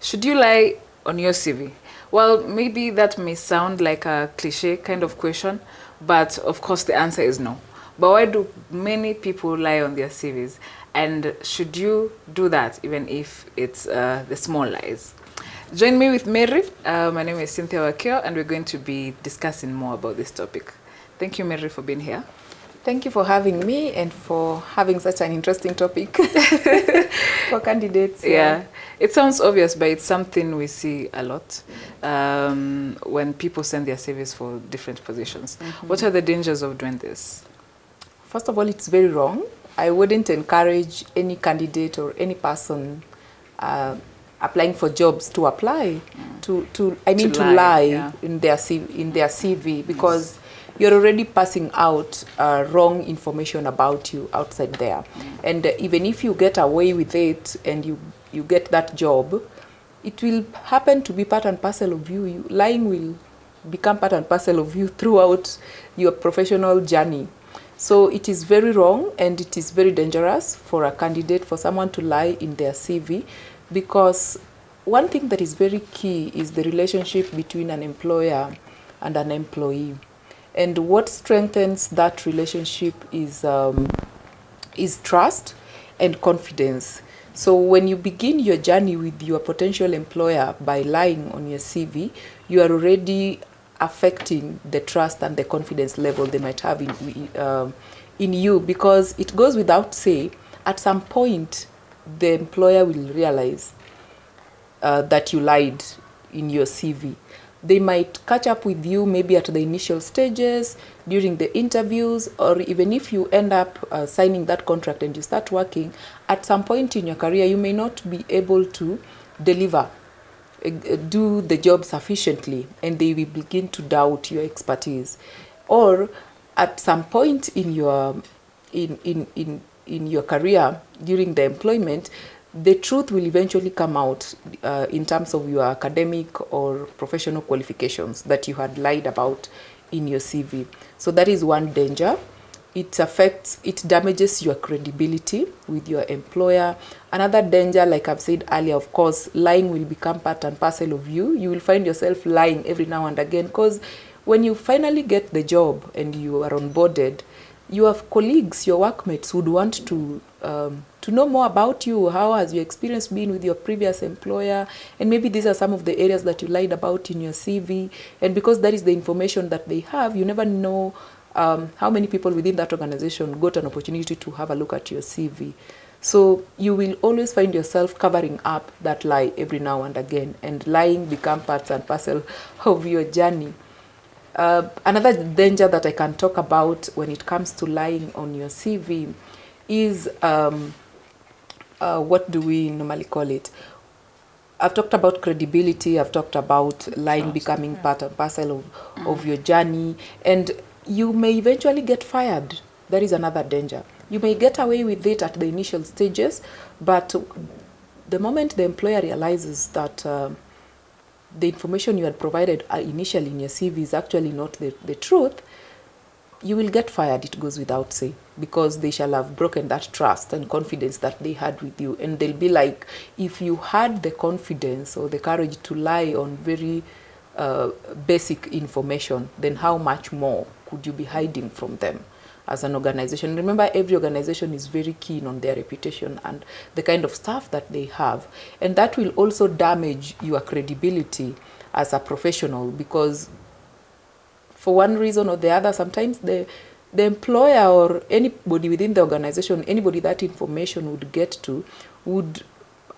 Should you lie on your CV? Well, maybe that may sound like a cliche kind of question, but of course the answer is no. But why do many people lie on their CVs? And should you do that even if it's the small lies? Join me with Mary. My name is Cynthia Wakio, and we're going to be discussing more about this topic. Thank you, Mary, for being here. Thank you for having me and for having such an interesting topic for candidates. Yeah, it sounds obvious, but it's something we see a lot when people send their CVs for different positions. What are the dangers of doing this? First of all, it's very wrong. I wouldn't encourage any candidate or any person applying for jobs to apply to lie in their CV because you're already passing out wrong information about you outside there. And even if you get away with it and you get that job, it will happen to be part and parcel of you. Lying will become part and parcel of you throughout your professional journey. So it is very wrong and it is very dangerous for a candidate, for someone to lie in their CV, because one thing that is very key is the relationship between an employer and an employee. And what strengthens that relationship is trust and confidence. So when you begin your journey with your potential employer by lying on your CV, you are already affecting the trust and the confidence level they might have in you, because it goes without say, at some point the employer will realize that you lied in your CV. They might catch up with you maybe at the initial stages, during the interviews, or even if you end up signing that contract and you start working, at some point in your career, you may not be able to deliver, do the job sufficiently, and they will begin to doubt your expertise. Or at some point in your career, during the employment, the truth will eventually come out in terms of your academic or professional qualifications that you had lied about in your CV. So that is one danger. It damages your credibility with your employer. Another danger, like I've said earlier, of course, lying will become part and parcel of you. You will find yourself lying every now and again, because when you finally get the job and you are onboarded, your colleagues, your workmates would want to know more about you. How has your experience been with your previous employer? And maybe these are some of the areas that you lied about in your CV. And because that is the information that they have, you never know how many people within that organization got an opportunity to have a look at your CV. So you will always find yourself covering up that lie every now and again, and lying become parts and parcel of your journey. Another danger that I can talk about when it comes to lying on your CV is, what do we normally call it? I've talked about credibility, I've talked about lying becoming part and parcel of your journey, and you may eventually get fired. That is another danger. You may get away with it at the initial stages, but the moment the employer realizes that the information you had provided initially in your CV is actually not the truth, you will get fired, it goes without say, because they shall have broken that trust and confidence that they had with you. And they'll be like, if you had the confidence or the courage to lie on very basic information, then how much more could you be hiding from them as an organization? Remember, every organization is very keen on their reputation and the kind of staff that they have. And that will also damage your credibility as a professional, because for one reason or the other, sometimes the employer or anybody within the organization, anybody that information would get to, would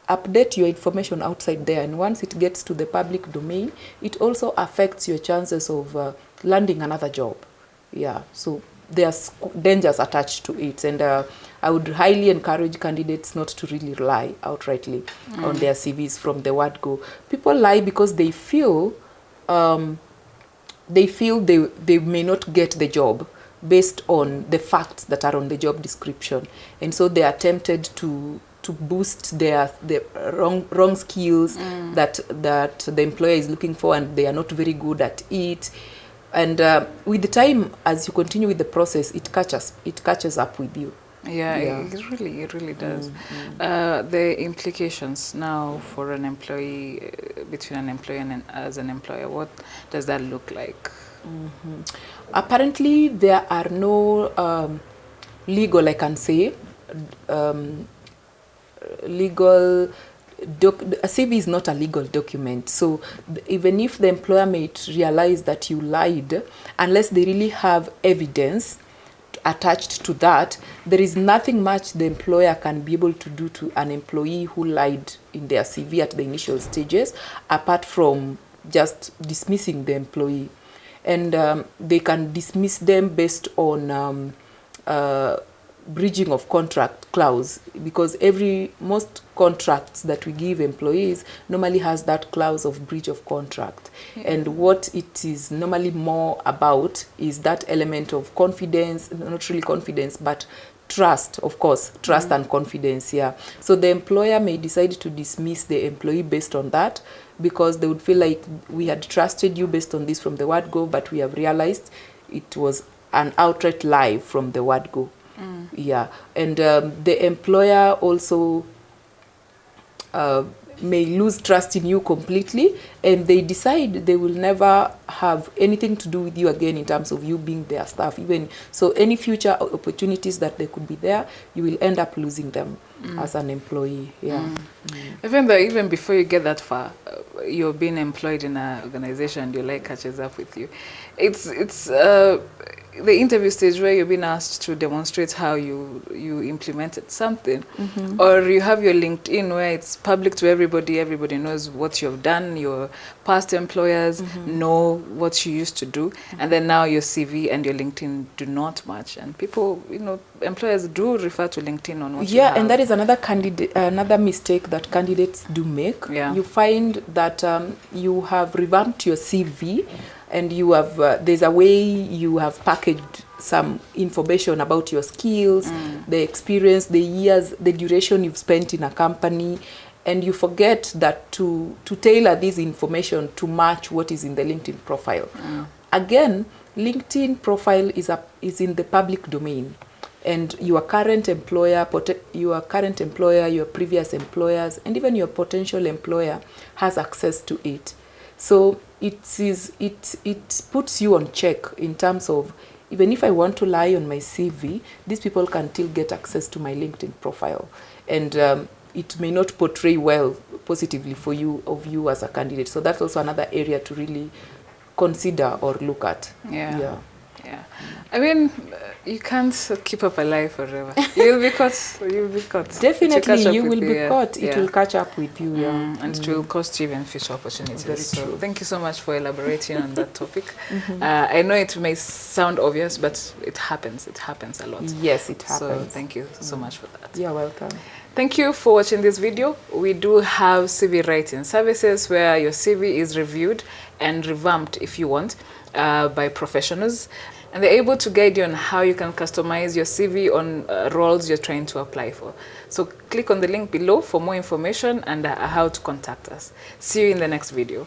update your information outside there. And once it gets to the public domain, it also affects your chances of landing another job. Yeah, so there's dangers attached to it. And I would highly encourage candidates not to really lie outrightly on their CVs from the word go. People lie because they feel they may not get the job based on the facts that are on the job description. And so they are tempted to boost their wrong skills that the employer is looking for, and they are not very good at it. And with the time, as you continue with the process, it catches up with you. Yeah, Yeah. it really does. The implications now for an employee, between an employee and as an employer, what does that look like? Apparently, there are no legal, I can say, um, legal a CV is not a legal document. So even if the employer may realize that you lied, unless they really have evidence attached to that, there is nothing much the employer can be able to do to an employee who lied in their CV at the initial stages, apart from just dismissing the employee. And they can dismiss them based on breaching of contract clause, because most contracts that we give employees normally has that clause of breach of contract. And what it is normally more about is that element of confidence, not really confidence, but trust, of course, trust and confidence. Yeah. So the employer may decide to dismiss the employee based on that, because they would feel like, we had trusted you based on this from the word go, but we have realized it was an outright lie from the word go. Yeah. And the employer also may lose trust in you completely, and they decide they will never have anything to do with you again in terms of you being their staff. Even so, any future opportunities that they could be there, you will end up losing them as an employee. Yeah. Even before you get that far, you're being employed in an organization and your leg catches up with you. It's the interview stage where you're being asked to demonstrate how you implemented something, or you have your LinkedIn where it's public to everybody. Everybody knows what you've done. Your past employers know what you used to do, and then now your CV and your LinkedIn do not match, and people, employers do refer to LinkedIn on what you have. And that is another mistake that candidates do make. Yeah. You find that you have revamped your CV, and you have there's a way you have packaged some information about your skills, the experience, the years, the duration you've spent in a company, and you forget that to tailor this information to match what is in the LinkedIn profile. Again, LinkedIn profile is in the public domain, and your current employer, your previous employers, and even your potential employer has access to it. So it puts you on check in terms of, even if I want to lie on my CV, these people can still get access to my LinkedIn profile, and it may not portray well positively for you as a candidate. So that's also another area to really consider or look at. Yeah. I mean, you can't keep up a lie forever. You'll be caught. Definitely, you will be caught. It will catch up with you. And it will cost you even future opportunities. Very so true. Thank you so much for elaborating on that topic. I know it may sound obvious, but it happens. It happens a lot. Yes, it happens. So thank you so much for that. You're welcome. Thank you for watching this video. We do have CV writing services where your CV is reviewed and revamped, if you want, by professionals. And they're able to guide you on how you can customize your CV on roles you're trying to apply for. So click on the link below for more information and how to contact us. See you in the next video.